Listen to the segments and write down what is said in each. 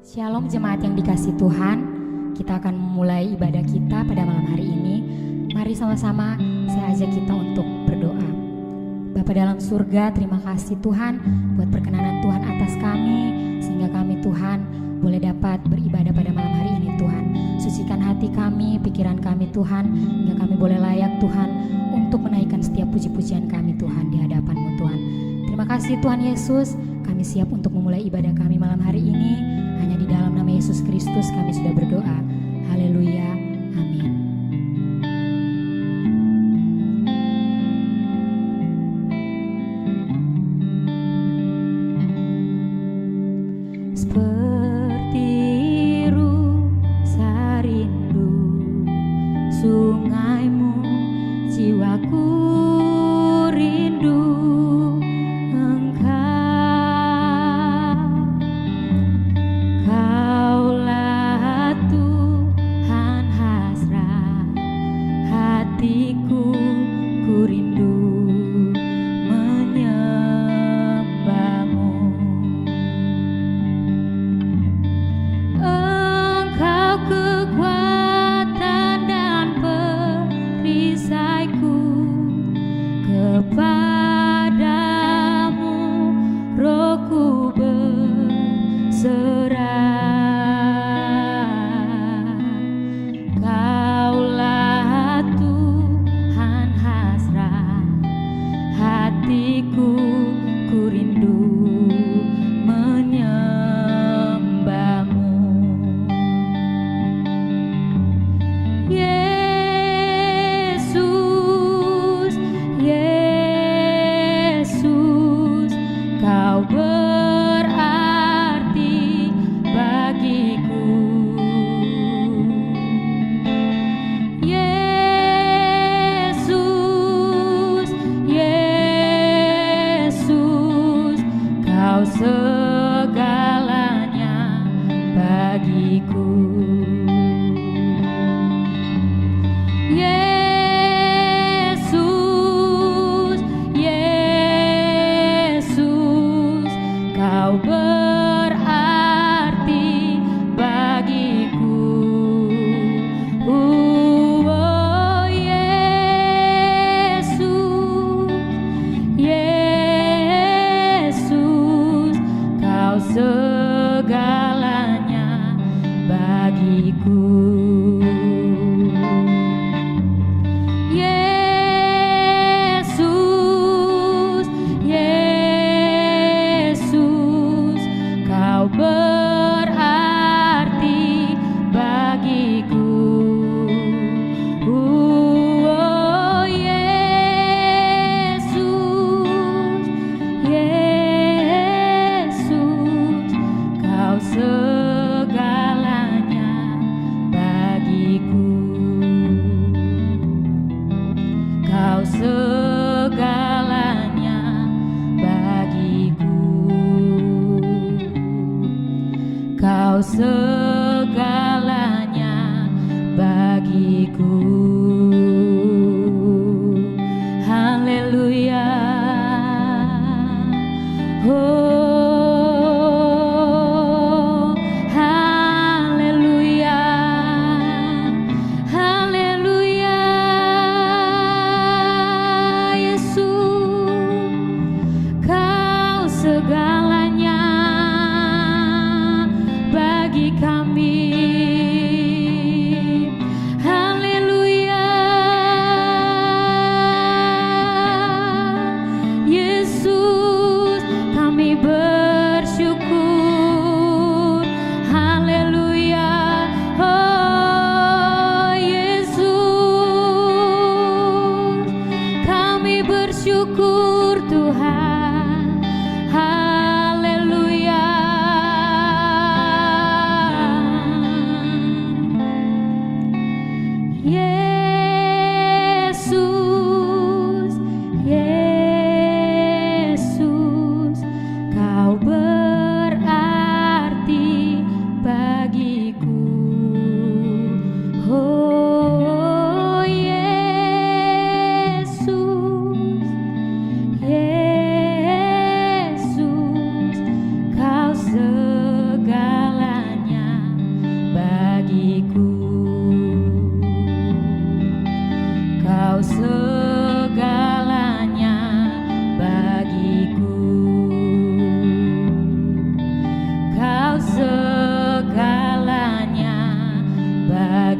Shalom jemaat yang dikasih Tuhan, kita akan memulai ibadah kita pada malam hari ini. Mari sama-sama saya ajak kita untuk berdoa. Bapa dalam surga, terima kasih Tuhan buat perkenanan Tuhan atas kami, sehingga kami Tuhan boleh dapat beribadah pada malam hari ini Tuhan. Sucikan hati kami, pikiran kami Tuhan, hingga kami boleh layak Tuhan untuk menaikkan setiap puji-pujian kami Tuhan di hadapan-Mu Tuhan. Terima kasih Tuhan Yesus, kami siap untuk memulai ibadah kami malam hari ini. Hanya di dalam nama Yesus Kristus kami sudah berdoa. Haleluya. Amin. Seperti rusa rindu sungaimu, jiwaku rindu Engkau. Kaulah Tuhan hasrat hatiku, ku rindu menyembah-Mu. Engkau kekuatan dan perisaiku, kepadamu rohku berserah. Kaulah Tuhan hasrat hatiku, ku rindu menyembah-Mu. Yesus, Yesus, Kau berarti bagiku. Yesus, Yesus, Kau segalanya bagiku. Yesus, Yesus, Kau berarti bagiku. Oh Yesus, Yesus, Kau segalanya bagiku. Yesus, Yesus, Kau berarti bagiku. Oh Yesus, Yesus, Kau segalanya bagiku. Kau segalanya bagiku. Kau segalanya bagiku. Haleluya. Oh, haleluya. Haleluya. Yesus, Kau segalanya bagi kami. Haleluya. Yesus, kami bersyukur. Haleluya. Oh Yesus, kami bersyukur Tuhan. Haleluya.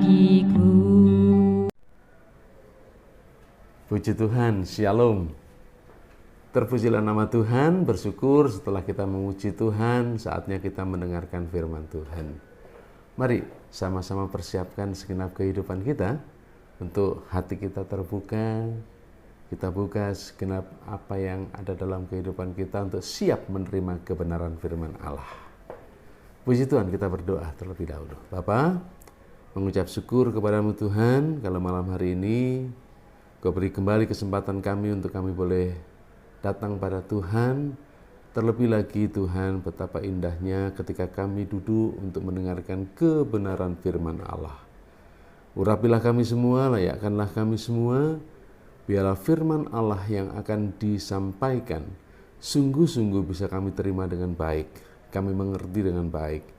bagiku. Puji Tuhan, Shalom. Terpujilah nama Tuhan, bersyukur setelah kita memuji Tuhan, saatnya kita mendengarkan firman Tuhan. Mari sama-sama persiapkan segenap kehidupan kita untuk hati kita terbuka. Kita buka segenap apa yang ada dalam kehidupan kita untuk siap menerima kebenaran firman Allah. Puji Tuhan, kita berdoa terlebih dahulu. Bapa, mengucap syukur kepadamu Tuhan, kalau malam hari ini Kau beri kembali kesempatan kami untuk kami boleh datang pada Tuhan. Terlebih lagi Tuhan, betapa indahnya ketika kami duduk untuk mendengarkan kebenaran firman Allah. Urapilah kami semua, layakkanlah kami semua. Biarlah firman Allah yang akan disampaikan sungguh-sungguh bisa kami terima dengan baik. Kami mengerti dengan baik.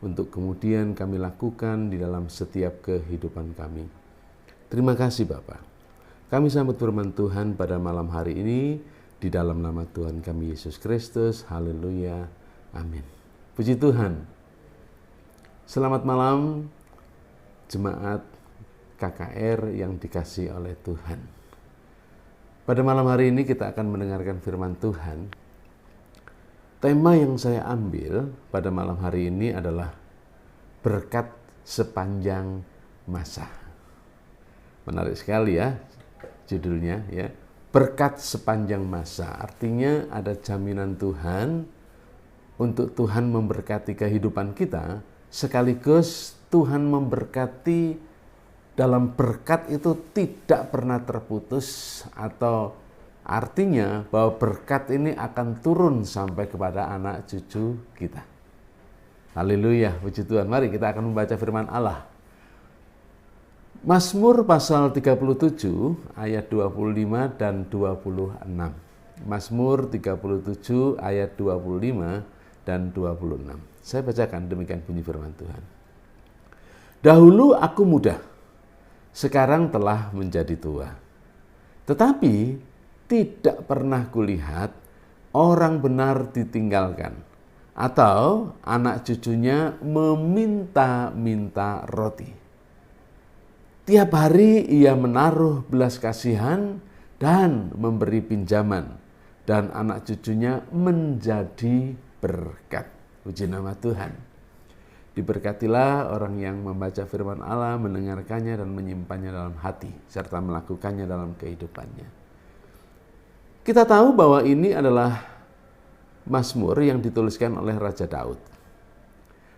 Untuk kemudian kami lakukan di dalam setiap kehidupan kami. Terima kasih Bapak. Kami sambut firman Tuhan pada malam hari ini di dalam nama Tuhan kami Yesus Kristus. Haleluya. Amin. Puji Tuhan. Selamat malam jemaat KKR yang dikasihi oleh Tuhan. Pada malam hari ini kita akan mendengarkan firman Tuhan. Tema yang saya ambil pada malam hari ini adalah berkat sepanjang masa. Menarik sekali ya judulnya ya. Berkat sepanjang masa. Artinya ada jaminan Tuhan untuk Tuhan memberkati kehidupan kita, sekaligus Tuhan memberkati dalam berkat itu tidak pernah terputus, atau artinya bahwa berkat ini akan turun sampai kepada anak cucu kita. Haleluya, puji Tuhan. Mari kita akan membaca firman Allah. Mazmur pasal 37 ayat 25 dan 26. Mazmur 37 ayat 25 dan 26. Saya bacakan demikian bunyi firman Tuhan. Dahulu aku muda, sekarang telah menjadi tua. Tetapi tidak pernah kulihat orang benar ditinggalkan, atau anak cucunya meminta-minta roti. Tiap hari ia menaruh belas kasihan dan memberi pinjaman, dan anak cucunya menjadi berkat. Puji nama Tuhan. Diberkatilah orang yang membaca firman Allah, mendengarkannya dan menyimpannya dalam hati, serta melakukannya dalam kehidupannya. Kita tahu bahwa ini adalah Mazmur yang dituliskan oleh Raja Daud.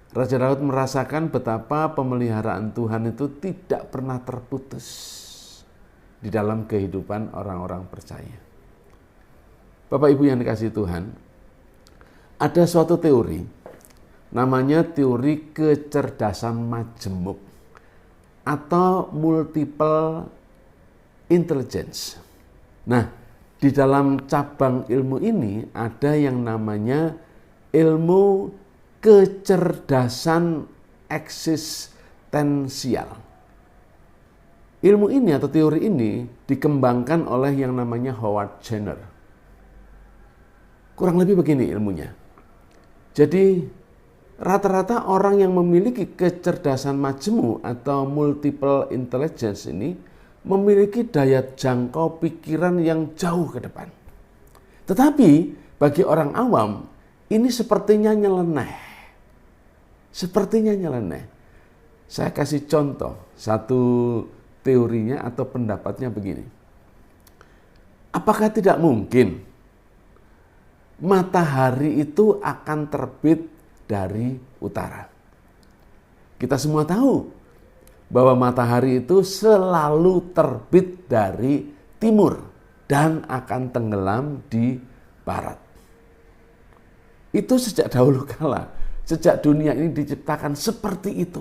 Raja Daud merasakan betapa pemeliharaan Tuhan itu tidak pernah terputus di dalam kehidupan orang-orang percaya. Bapak Ibu yang dikasihi Tuhan, ada suatu teori, namanya teori kecerdasan majemuk atau multiple intelligence. Nah, di dalam cabang ilmu ini ada yang namanya ilmu kecerdasan eksistensial. Ilmu ini atau teori ini dikembangkan oleh yang namanya Howard Jenner. Kurang lebih begini ilmunya. Jadi rata-rata orang yang memiliki kecerdasan majemuk atau multiple intelligence ini memiliki daya jangkau pikiran yang jauh ke depan. Tetapi bagi orang awam ini sepertinya nyeleneh. Sepertinya nyeleneh. Saya kasih contoh, satu teorinya atau pendapatnya begini. Apakah tidak mungkin matahari itu akan terbit dari utara? Kita semua tahu bahwa matahari itu selalu terbit dari timur dan akan tenggelam di barat. Itu sejak dahulu kala. Sejak dunia ini diciptakan seperti itu.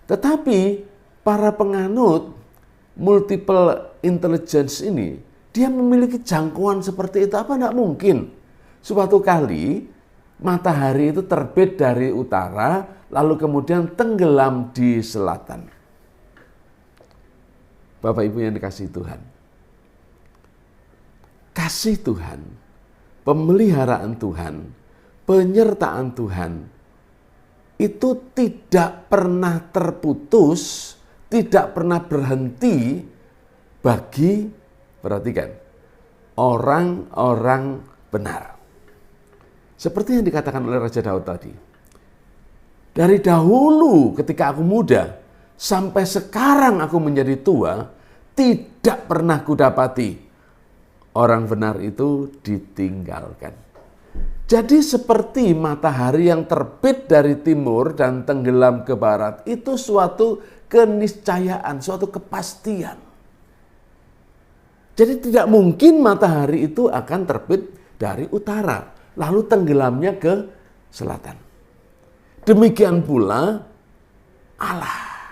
Tetapi para penganut multiple intelligence ini, dia memiliki jangkauan seperti itu. Apa tidak mungkin? Suatu kali matahari itu terbit dari utara, lalu kemudian tenggelam di selatan. Bapak Ibu yang dikasihi Tuhan. Kasih Tuhan, pemeliharaan Tuhan, penyertaan Tuhan itu tidak pernah terputus tidak pernah berhenti bagi, perhatikan, orang-orang benar. Seperti yang dikatakan oleh Raja Daud tadi. Dari dahulu ketika aku muda, sampai sekarang aku menjadi tua, tidak pernah kudapati orang benar itu ditinggalkan. Jadi seperti matahari yang terbit dari timur dan tenggelam ke barat, itu suatu keniscayaan, suatu kepastian. Jadi tidak mungkin matahari itu akan terbit dari utara, lalu tenggelamnya ke selatan. Demikian pula Allah,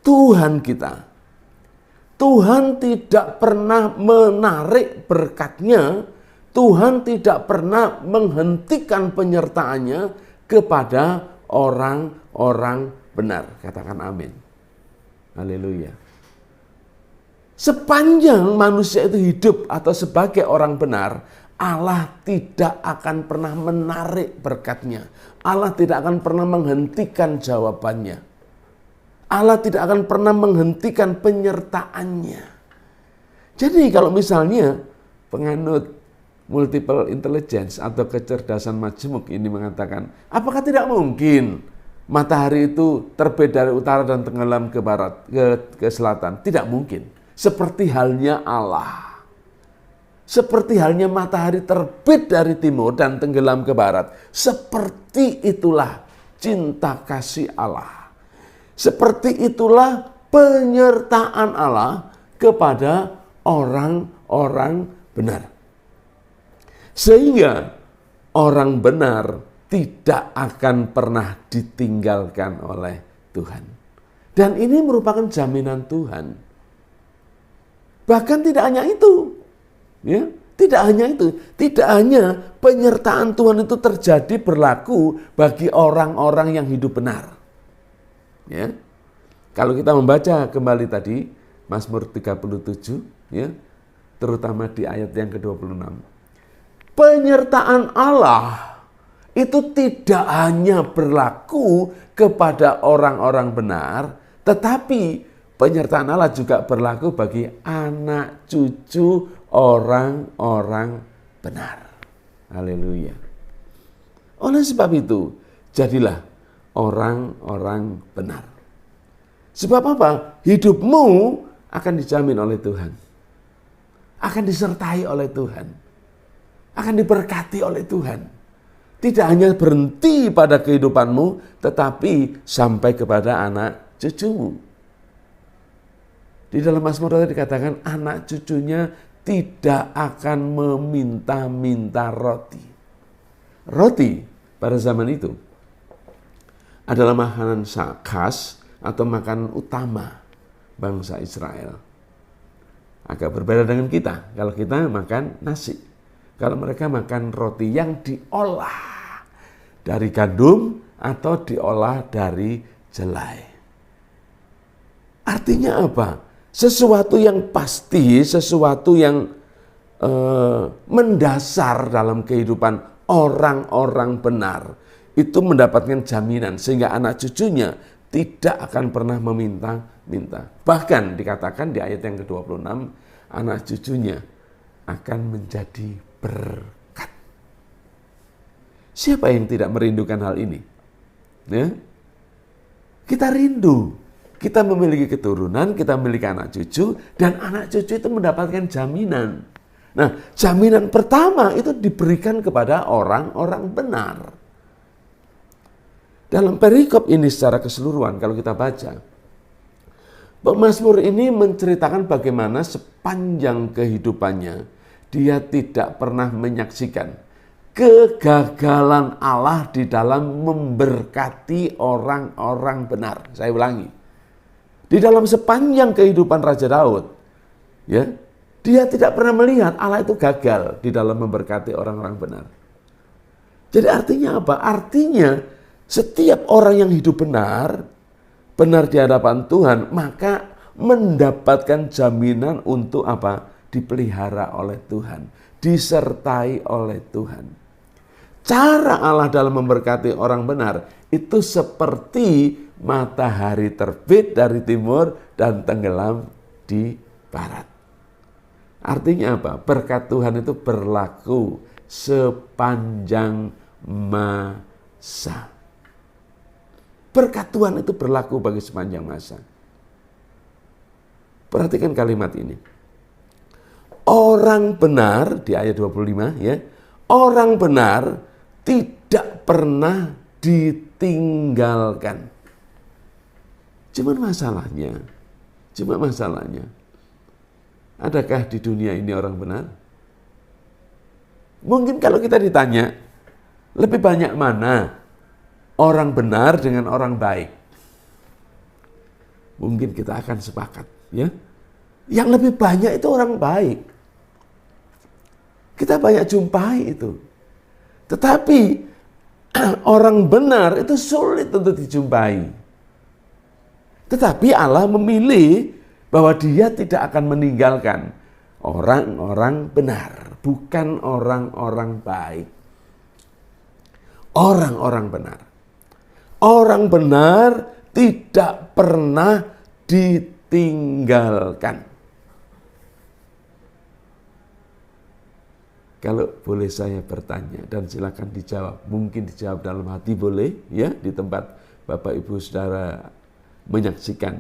Tuhan kita. Tuhan tidak pernah menarik berkat-Nya, Tuhan tidak pernah menghentikan penyertaannya kepada orang-orang benar. Katakan amin. Haleluya. Sepanjang manusia itu hidup atau sebagai orang benar, Allah tidak akan pernah menarik berkat-Nya. Allah tidak akan pernah menghentikan jawabannya. Allah tidak akan pernah menghentikan penyertaannya. Jadi kalau misalnya penganut multiple intelligence atau kecerdasan majemuk ini mengatakan, apakah tidak mungkin matahari itu terbit dari utara dan tenggelam ke barat, ke selatan? Tidak mungkin. Seperti halnya Allah. Seperti halnya matahari terbit dari timur dan tenggelam ke barat. Seperti itulah cinta kasih Allah. Seperti itulah penyertaan Allah kepada orang-orang benar. Sehingga orang benar tidak akan pernah ditinggalkan oleh Tuhan. Dan ini merupakan jaminan Tuhan. Bahkan tidak hanya itu. Ya, tidak hanya itu. Tidak hanya penyertaan Tuhan itu terjadi berlaku bagi orang-orang yang hidup benar. Ya. Kalau kita membaca kembali tadi Mazmur 37, ya, terutama di ayat yang ke-26. Penyertaan Allah itu tidak hanya berlaku kepada orang-orang benar, tetapi penyertaan Allah juga berlaku bagi anak cucu orang-orang benar. Haleluya. Oleh sebab itu, jadilah orang-orang benar. Sebab apa? Hidupmu akan dijamin oleh Tuhan. Akan disertai oleh Tuhan. Akan diberkati oleh Tuhan. Tidak hanya berhenti pada kehidupanmu, tetapi sampai kepada anak cucumu. Di dalam Mazmur tadi dikatakan anak cucunya tidak akan meminta-minta roti. Roti pada zaman itu adalah makanan khas atau makanan utama bangsa Israel. Agak berbeda dengan kita. Kalau kita makan nasi. Kalau mereka makan roti yang diolah dari gandum atau diolah dari jelai. Artinya apa? Sesuatu yang pasti, sesuatu yang mendasar dalam kehidupan orang-orang benar. Itu mendapatkan jaminan sehingga anak cucunya tidak akan pernah meminta-minta. Bahkan dikatakan di ayat yang ke-26, anak cucunya akan menjadi berkat. Siapa yang tidak merindukan hal ini? Ya? Kita rindu. Kita memiliki keturunan, kita memiliki anak cucu, dan anak cucu itu mendapatkan jaminan. Nah, jaminan pertama itu diberikan kepada orang-orang benar. Dalam perikop ini secara keseluruhan kalau kita baca, pemazmur ini menceritakan bagaimana sepanjang kehidupannya dia tidak pernah menyaksikan kegagalan Allah di dalam memberkati orang-orang benar. Saya ulangi. Di dalam sepanjang kehidupan Raja Daud, ya, dia tidak pernah melihat Allah itu gagal di dalam memberkati orang-orang benar. Jadi artinya apa? Artinya setiap orang yang hidup benar di hadapan Tuhan, maka mendapatkan jaminan untuk apa? Dipelihara oleh Tuhan, disertai oleh Tuhan. Cara Allah dalam memberkati orang benar itu seperti matahari terbit dari timur dan tenggelam di barat. Artinya apa? Berkat Tuhan itu berlaku sepanjang masa. Berkat Tuhan itu berlaku bagi sepanjang masa. Perhatikan kalimat ini. Orang benar, di ayat 25 ya, orang benar tidak pernah ditinggalkan. Cuma masalahnya, adakah di dunia ini orang benar? Mungkin kalau kita ditanya, lebih banyak mana orang benar dengan orang baik? Mungkin kita akan sepakat, ya. Yang lebih banyak itu orang baik. Kita banyak jumpai itu. Tetapi orang benar itu sulit untuk dijumpai. Tetapi Allah memilih bahwa Dia tidak akan meninggalkan orang-orang benar, bukan orang-orang baik. Orang-orang benar. Orang benar tidak pernah ditinggalkan. Kalau boleh saya bertanya dan silakan dijawab, mungkin dijawab dalam hati boleh, ya, di tempat Bapak Ibu Saudara menyaksikan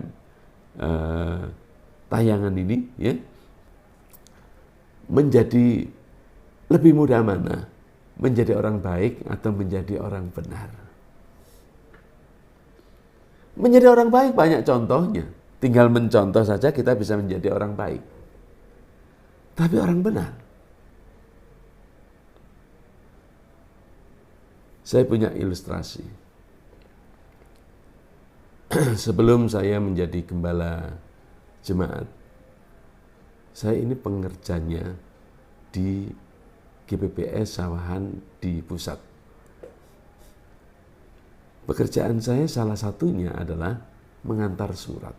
tayangan ini, ya. Menjadi lebih mudah mana? Menjadi orang baik atau menjadi orang benar? Menjadi orang baik banyak contohnya. Tinggal mencontoh saja kita bisa menjadi orang baik. Tapi orang benar. Saya punya ilustrasi. Sebelum saya menjadi gembala jemaat, saya ini pengerjanya di GPPS Sawahan di pusat. Pekerjaan saya salah satunya adalah mengantar surat.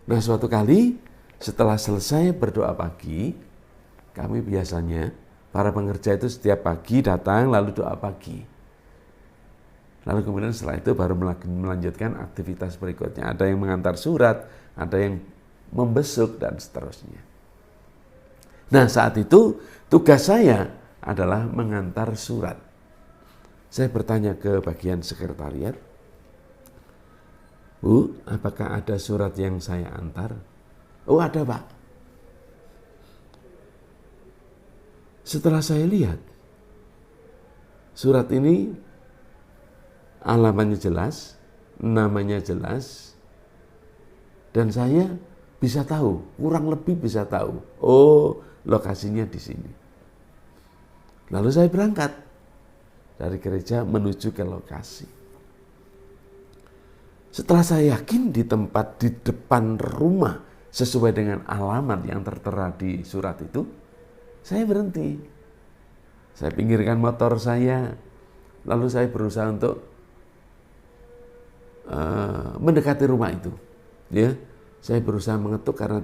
Nah, suatu kali setelah selesai berdoa pagi, kami biasanya para pengerja itu setiap pagi datang lalu doa pagi. Lalu kemudian setelah itu baru melanjutkan aktivitas berikutnya. Ada yang mengantar surat, ada yang membesuk dan seterusnya. Nah, saat itu tugas saya adalah mengantar surat. Saya bertanya ke bagian sekretariat, Bu, apakah ada surat yang saya antar? Oh, ada, Pak. Setelah saya lihat, surat ini alamatnya jelas, namanya jelas, dan saya bisa tahu, kurang lebih bisa tahu, oh, lokasinya di sini. Lalu saya berangkat dari gereja menuju ke lokasi. Setelah saya yakin di tempat di depan rumah sesuai dengan alamat yang tertera di surat itu, saya berhenti. Saya pinggirkan motor saya, lalu saya berusaha untuk mendekati rumah itu. Ya, saya berusaha mengetuk karena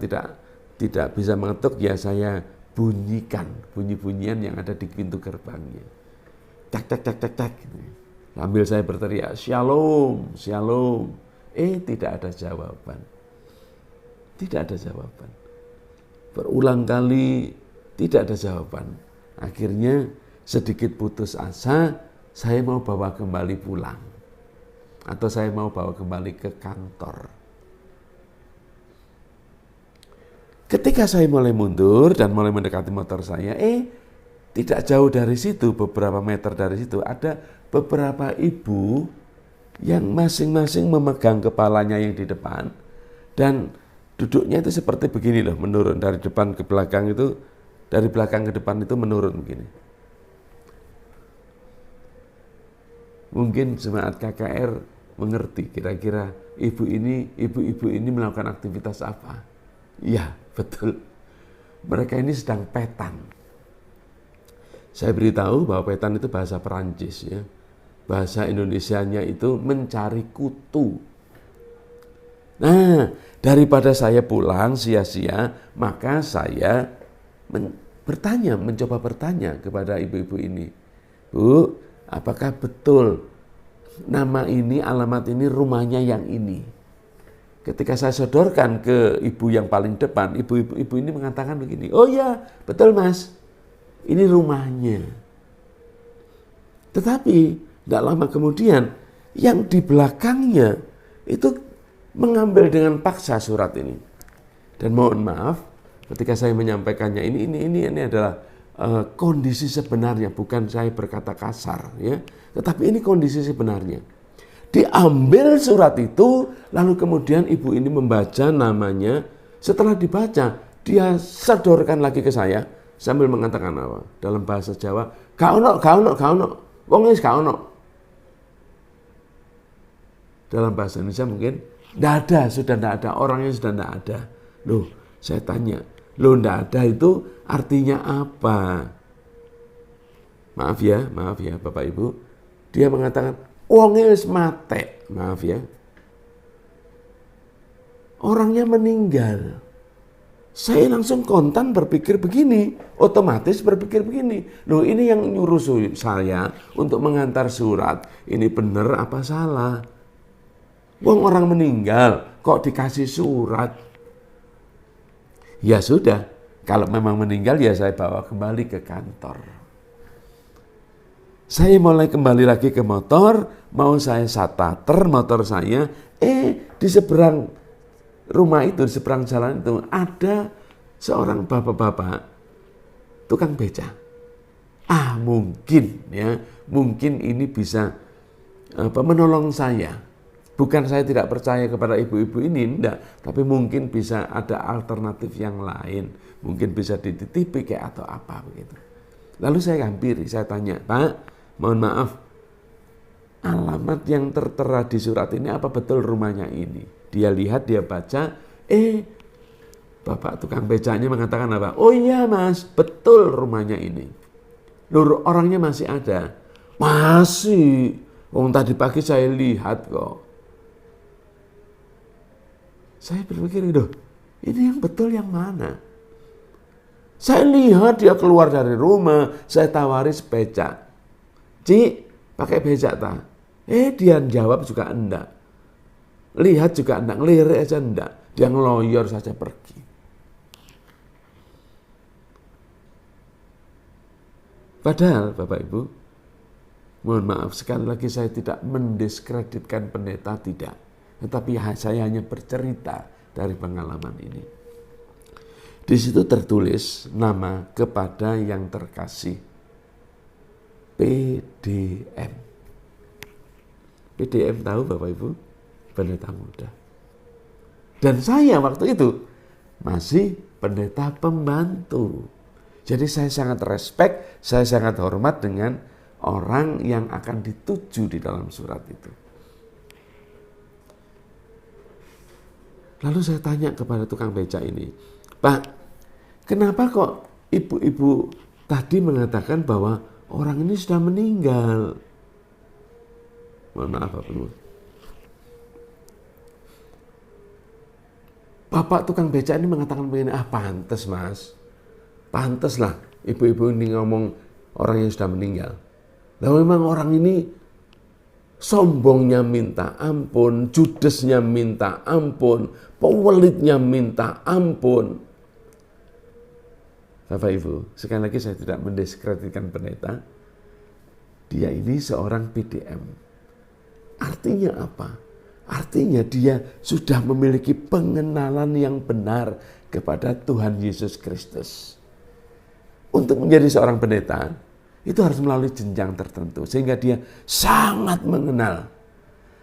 tidak bisa mengetuk, ya saya bunyikan bunyi-bunyian yang ada di pintu gerbangnya. Tak tak tak tak tak. Sambil saya berteriak, "Shalom, shalom." Tidak ada jawaban. Tidak ada jawaban. Berulang kali tidak ada jawaban. Akhirnya sedikit putus asa, saya mau bawa kembali pulang. Atau saya mau bawa kembali ke kantor. Ketika saya mulai mundur dan mulai mendekati motor saya, tidak jauh dari situ, beberapa meter dari situ, ada beberapa ibu yang masing-masing memegang kepalanya yang di depan. Dan duduknya itu seperti begini loh, menurun dari depan ke belakang itu. Dari belakang ke depan itu menurun begini. Mungkin jemaat KKR mengerti kira-kira ibu-ibu ini melakukan aktivitas apa. Ya, betul. Mereka ini sedang petan. Saya beritahu bahwa petan itu bahasa Perancis, ya. Bahasa Indonesianya itu mencari kutu. Nah, daripada saya pulang sia-sia, maka saya mencoba bertanya kepada ibu-ibu ini, Bu, apakah betul nama ini, alamat ini, rumahnya yang ini. Ketika saya sodorkan ke ibu yang paling depan, ibu ini mengatakan begini, oh ya betul mas, ini rumahnya. Tetapi tidak lama kemudian, yang di belakangnya itu mengambil dengan paksa surat ini. Dan mohon maaf, ketika saya menyampaikannya ini adalah kondisi sebenarnya, bukan saya berkata kasar, ya. Tetapi ini kondisi sebenarnya. Diambil surat itu, lalu kemudian ibu ini membaca namanya. Setelah dibaca, dia sodorkan lagi ke saya sambil mengatakan apa? Dalam bahasa Jawa, gak ono, wong wis gak ono. Dalam bahasa Indonesia mungkin sudah tidak ada, orangnya sudah tidak ada. Loh, saya tanya, tidak ada itu artinya apa? Maaf ya Bapak Ibu. Dia mengatakan, wonge wis mate. Maaf ya. Orangnya meninggal. Saya langsung kontan berpikir begini, otomatis berpikir begini. Loh, ini yang nyuruh saya untuk mengantar surat, ini benar apa salah? Wong orang meninggal, kok dikasih surat? Ya sudah, kalau memang meninggal ya saya bawa kembali ke kantor. Saya mulai kembali lagi ke motor, mau saya starter motor saya, di seberang rumah itu, di seberang jalan itu ada seorang bapak-bapak tukang beca. Mungkin ini bisa menolong saya. Bukan saya tidak percaya kepada ibu-ibu ini, enggak, tapi mungkin bisa ada alternatif yang lain, mungkin bisa dititipi kayak atau apa begitu. Lalu saya hampiri, saya tanya, Pak, mohon maaf, alamat yang tertera di surat ini apa betul rumahnya ini? Dia lihat, dia baca, bapak tukang becanya mengatakan apa? Oh iya mas, betul rumahnya ini. Loh, orangnya masih ada? Masih, tadi pagi saya lihat kok. Saya berpikir, ini yang betul yang mana? Saya lihat dia keluar dari rumah, saya tawari sepeda. Cik, pakai becak tak? Dia jawab juga enggak. Lihat juga enggak, ngelirik aja enggak. Dia ngeloyor saja pergi. Padahal Bapak Ibu, mohon maaf sekali lagi saya tidak mendiskreditkan pendeta, tidak. Tetapi saya hanya bercerita dari pengalaman ini. Di situ tertulis nama kepada yang terkasih. PDM. PDM tahu Bapak Ibu? Pendeta muda. Dan saya waktu itu masih pendeta pembantu. Jadi saya sangat respect, saya sangat hormat dengan orang yang akan dituju di dalam surat itu. Lalu saya tanya kepada tukang beca ini, Pak, kenapa kok ibu-ibu tadi mengatakan bahwa orang ini sudah meninggal? Mohon maaf Bapak Ibu. Bapak tukang beca ini mengatakan begini, pantes mas. Pantes lah ibu-ibu ini ngomong orang yang sudah meninggal. Nah memang orang ini sombongnya minta ampun, judesnya minta ampun, pewelitnya minta ampun. Bapak Ibu, sekali lagi saya tidak mendiskreditkan pendeta. Dia ini seorang PDM. Artinya apa? Artinya dia sudah memiliki pengenalan yang benar kepada Tuhan Yesus Kristus. Untuk menjadi seorang pendeta, itu harus melalui jenjang tertentu. Sehingga dia sangat mengenal.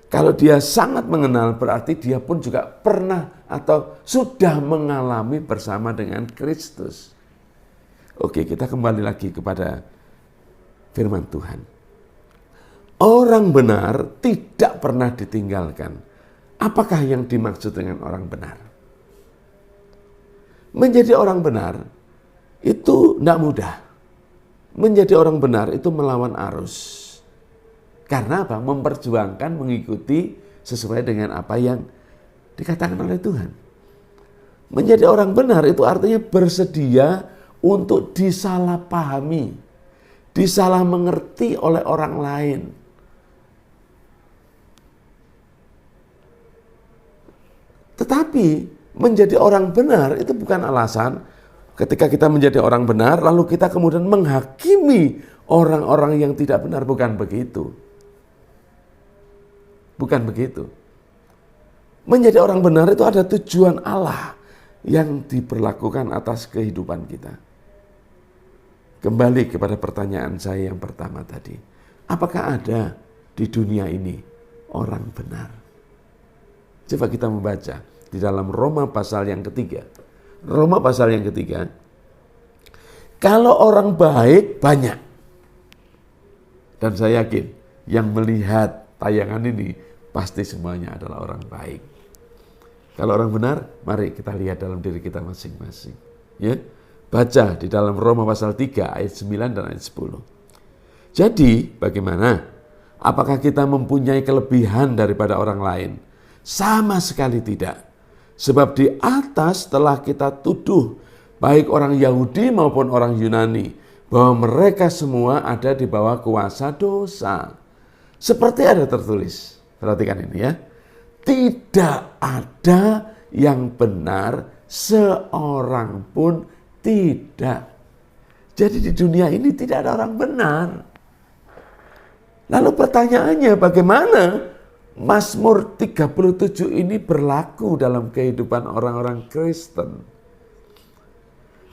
Kalau dia sangat mengenal, berarti dia pun juga pernah atau sudah mengalami bersama dengan Kristus. Oke, kita kembali lagi kepada firman Tuhan. Orang benar tidak pernah ditinggalkan. Apakah yang dimaksud dengan orang benar? Menjadi orang benar itu tidak mudah. Menjadi orang benar itu melawan arus. Karena apa? Memperjuangkan, mengikuti sesuai dengan apa yang dikatakan oleh Tuhan. Menjadi orang benar itu artinya bersedia untuk disalahpahami, disalah mengerti oleh orang lain. Tetapi menjadi orang benar itu bukan alasan ketika kita menjadi orang benar lalu kita kemudian menghakimi orang-orang yang tidak benar. Bukan begitu. Bukan begitu. Menjadi orang benar itu ada tujuan Allah yang diberlakukan atas kehidupan kita. Kembali kepada pertanyaan saya yang pertama tadi. Apakah ada di dunia ini orang benar? Coba kita membaca di dalam Roma pasal yang ketiga. Roma pasal yang ketiga. Kalau orang baik banyak. Dan saya yakin yang melihat tayangan ini pasti semuanya adalah orang baik. Kalau orang benar, mari kita lihat dalam diri kita masing-masing. Ya, baca di dalam Roma pasal 3 ayat 9 dan ayat 10. Jadi, bagaimana? Apakah kita mempunyai kelebihan daripada orang lain? Sama sekali tidak. Sebab di atas telah kita tuduh, baik orang Yahudi maupun orang Yunani, bahwa mereka semua ada di bawah kuasa dosa. Seperti ada tertulis, perhatikan ini ya. Tidak ada yang benar, seorang pun tidak. Jadi di dunia ini tidak ada orang benar. Lalu pertanyaannya bagaimana Mazmur 37 ini berlaku dalam kehidupan orang-orang Kristen?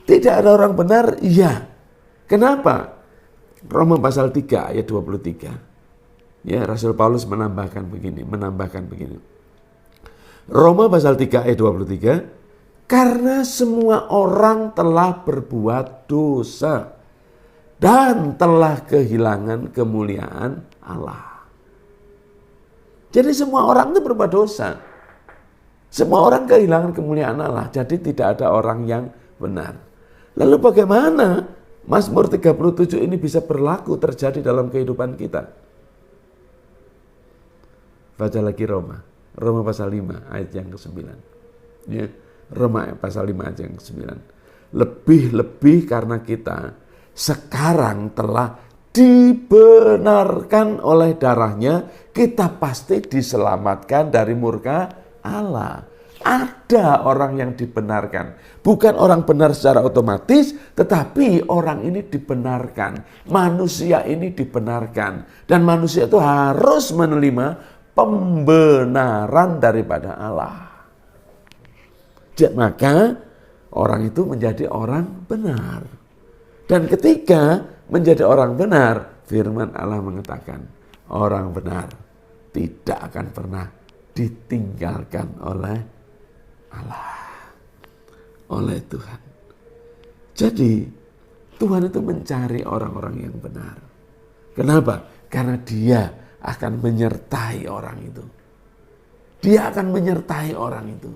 Tidak ada orang benar? Iya. Kenapa? Roma pasal 3 ayat 23. Ya, Rasul Paulus menambahkan begini. Roma pasal 3 ayat 23. Karena semua orang telah berbuat dosa dan telah kehilangan kemuliaan Allah. Jadi semua orang itu berbuat dosa. Semua orang kehilangan kemuliaan Allah. Jadi tidak ada orang yang benar. Lalu bagaimana Mazmur 37 ini bisa berlaku terjadi dalam kehidupan kita? Baca lagi Roma. Roma pasal 5 ayat yang ke-9. Ya, Roma pasal 5 ayat yang ke-9. Lebih-lebih karena kita sekarang telah dibenarkan oleh darahnya, kita pasti diselamatkan dari murka Allah. Ada orang yang dibenarkan. Bukan orang benar secara otomatis, tetapi orang ini dibenarkan. Manusia ini dibenarkan. Dan manusia itu harus menerima pembenaran daripada Allah. Maka orang itu menjadi orang benar. Dan ketika menjadi orang benar, firman Allah mengatakan, orang benar tidak akan pernah ditinggalkan oleh Allah, oleh Tuhan. Jadi Tuhan itu mencari orang-orang yang benar. Kenapa? Karena Dia akan menyertai orang itu. Dia akan menyertai orang itu.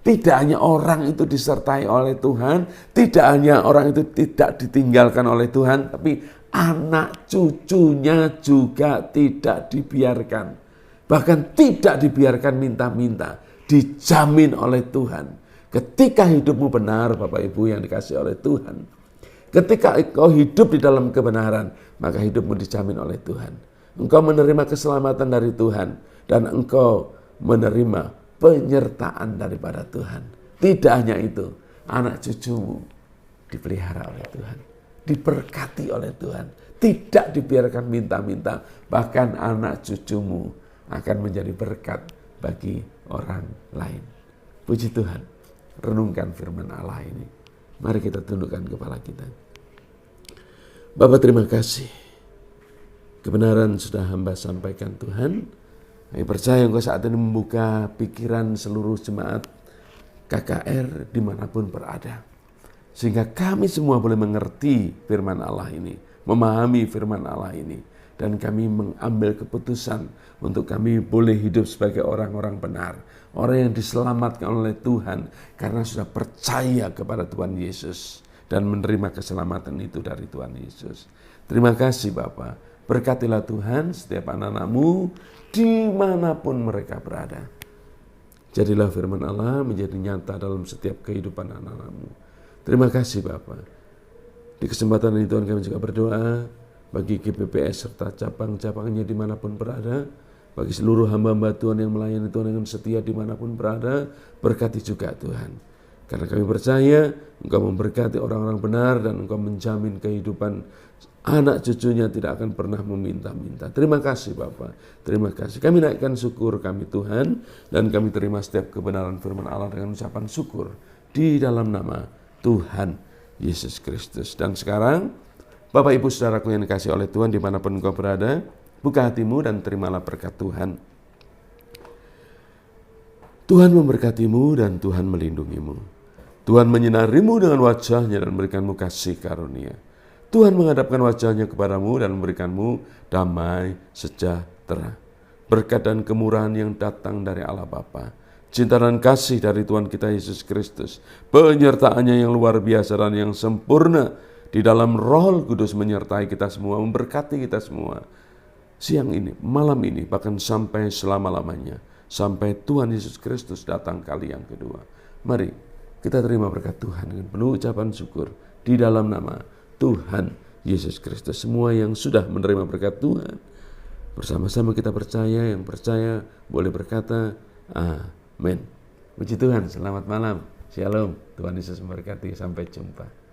Tidak hanya orang itu disertai oleh Tuhan, tidak hanya orang itu tidak ditinggalkan oleh Tuhan, tapi anak cucunya juga tidak dibiarkan. Bahkan tidak dibiarkan minta-minta, dijamin oleh Tuhan. Ketika hidupmu benar, Bapak Ibu yang dikasihi oleh Tuhan, ketika engkau hidup di dalam kebenaran, maka hidupmu dijamin oleh Tuhan. Engkau menerima keselamatan dari Tuhan, dan engkau menerima penyertaan daripada Tuhan. Tidak hanya itu, anak cucumu dipelihara oleh Tuhan, diberkati oleh Tuhan, tidak dibiarkan minta-minta, bahkan anak cucumu akan menjadi berkat bagi orang lain. Puji Tuhan, renungkan firman Allah ini. Mari kita tundukkan kepala kita. Bapa, terima kasih. Kebenaran sudah hamba sampaikan Tuhan. Saya percaya Engkau saat ini membuka pikiran seluruh jemaat KKR dimanapun berada. Sehingga kami semua boleh mengerti firman Allah ini, memahami firman Allah ini. Dan kami mengambil keputusan untuk kami boleh hidup sebagai orang-orang benar. Orang yang diselamatkan oleh Tuhan karena sudah percaya kepada Tuhan Yesus. Dan menerima keselamatan itu dari Tuhan Yesus. Terima kasih Bapa. Berkatilah Tuhan setiap anak-anak-Mu dimanapun mereka berada. Jadilah firman Allah menjadi nyata dalam setiap kehidupan anak-anak-Mu. Terima kasih Bapa. Di kesempatan ini Tuhan kami juga berdoa bagi GBPS serta cabang-cabangnya dimanapun berada. Bagi seluruh hamba-hamba Tuhan yang melayani Tuhan dengan setia dimanapun berada, berkati juga Tuhan. Karena kami percaya Engkau memberkati orang-orang benar dan Engkau menjamin kehidupan anak cucunya tidak akan pernah meminta-minta. Terima kasih Bapa, terima kasih. Kami naikkan syukur kami Tuhan, dan kami terima setiap kebenaran firman Allah dengan ucapan syukur di dalam nama Tuhan Yesus Kristus. Dan sekarang Bapak Ibu Saudaraku yang dikasihi oleh Tuhan dimanapun engkau berada, buka hatimu dan terimalah berkat Tuhan. Tuhan memberkatimu dan Tuhan melindungimu. Tuhan menyinarimu dengan wajahnya dan memberikanmu kasih karunia. Tuhan menghadapkan wajahnya kepadamu dan memberikanmu damai sejahtera. Berkat dan kemurahan yang datang dari Allah Bapa, cinta dan kasih dari Tuhan kita Yesus Kristus, penyertaannya yang luar biasa dan yang sempurna di dalam Roh Kudus menyertai kita semua, memberkati kita semua siang ini, malam ini, bahkan sampai selama-lamanya, sampai Tuhan Yesus Kristus datang kali yang kedua. Mari kita terima berkat Tuhan dengan penuh ucapan syukur di dalam nama Tuhan Yesus Kristus. Semua yang sudah menerima berkat Tuhan, bersama-sama kita percaya, yang percaya boleh berkata amin. Puji Tuhan, selamat malam, shalom, Tuhan Yesus memberkati, sampai jumpa.